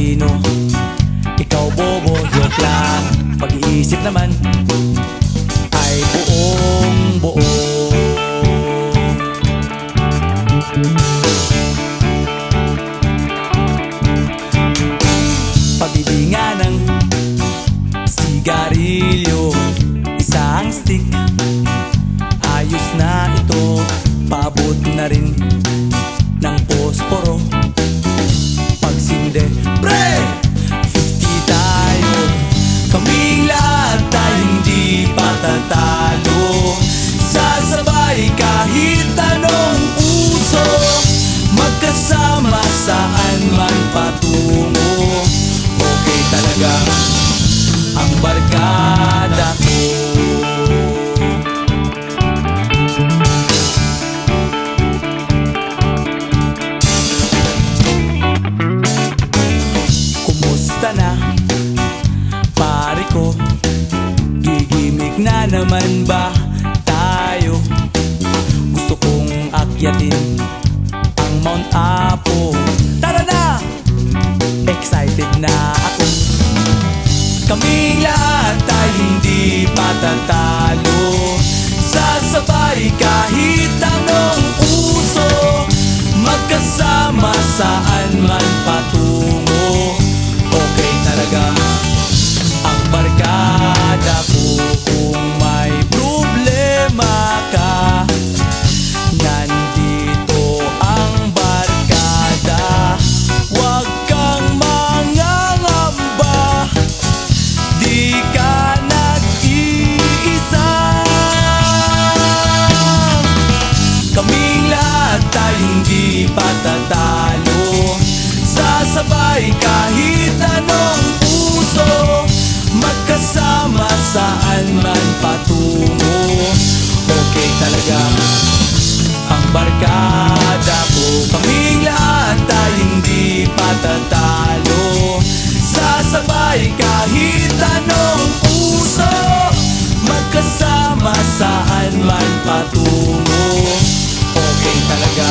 talino, ikaw bobo, joke lang. Pag-iisip naman ay buong buo. Pabili nga ng sigarilyo, isang stick, ayos na ito. Paabot na rin ng posporo. Pagsinde, pre! 50 tayo, kaming lahat tayo hindi patatalo. Sasabay kahit anong uso, magkasama saan man patungo. Okay talaga ang barkada ko. Kumusta na, pare ko? Gigimik na naman ba tayo? Gusto kong akyatin ang Mount Apo. Tara na! Excited na ako. Kaming lahat tayo hindi patatalo. Sasabay kahit anong uso, magkasama saan man patungo. Okay talaga ang barkada ko. Kung may problema ka, nandito ang barkada. Huwag kang mangangamba, di ka nag-iisa. Kaming lahat tayo hindi patatalo. Sasabay kahit anong uso, magkasama saan man patungo. Okay talaga ang barkada ko. Kaming lahat tayo hindi patatalo. Sasabay kahit anong uso, magkasama saan man patungo. Okay talaga